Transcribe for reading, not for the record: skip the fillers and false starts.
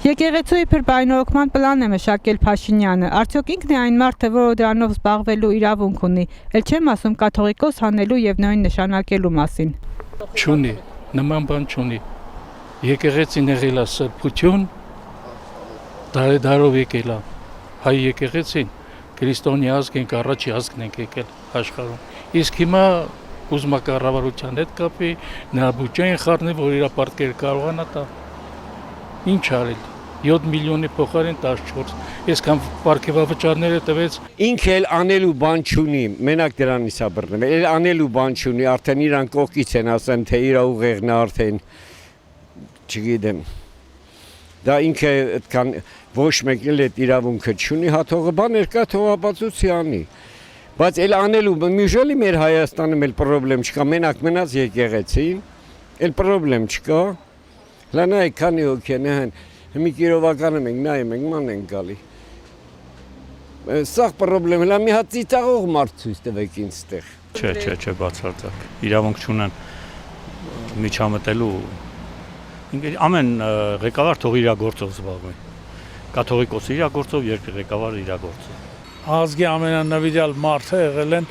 Եկեղեցու իբր բարենորոգման պլան է մշակել Փաշինյանը, արդյոք ինքն է այն մարդը, որը դրանով զբաղվելու իրավունք ունի, էլ չեմ ասում կաթողիկոս հանելու եւ նույն նշանակելու մասին։ Չունի, նման բան չունի։ Եկեղեցին եղել է սրբություն, դարով եկել է հայ եկեղեցին, քրիստոնյա ազգ ենք, առաջի ազգն ենք եկել աշխարհում։ Իսկ հիմա ուզում է կառավարության հետ կապի, նրա բյուջեն խառնի, որ իր պարտքերը կարողանա տա։ Ինչ արել։ 7 միլիոնի փոխարեն 14, այսքան պարգևավճարները տվեց։ Ինքը էլ անելու բան չունի, մենակ դրանից է բռնում, էլ անելու բան չունի, արդեն իրան կողքից են ասեն, թե իր ուղեղն է արդեն, չգիտեմ, դա ինքը այդքան ոչ մեկ էլ այդ իրավունքը չունի, հաթողը բաներ կա, թողապացուցի անի, բայց էլ անելու, մյուժելի մեր Հայաստանում էլ պրոբլեմ չկա, մենակ մնաց եկեղեցին, էլ պրոբլեմ չկա, լանայ քանի հոգի են հեն, մի կիրովականում ենք, նայում ենք, ման ենք գալի։ Սաղ պրոբլեմ, հլա մի հատ ծիծաղող մարդ ցույց տվեք ինձ տեղ։ Չէ, բացարձակ։ Իրավունք չունեն միջամտելու։ Ամեն ղեկավար թող իր գործով զբաղվի։ Կաթողիկոսը իր գործով, երկրի ղեկավարը իր գործով։ Ազգի ամենանվիրյալ մարդը եղել են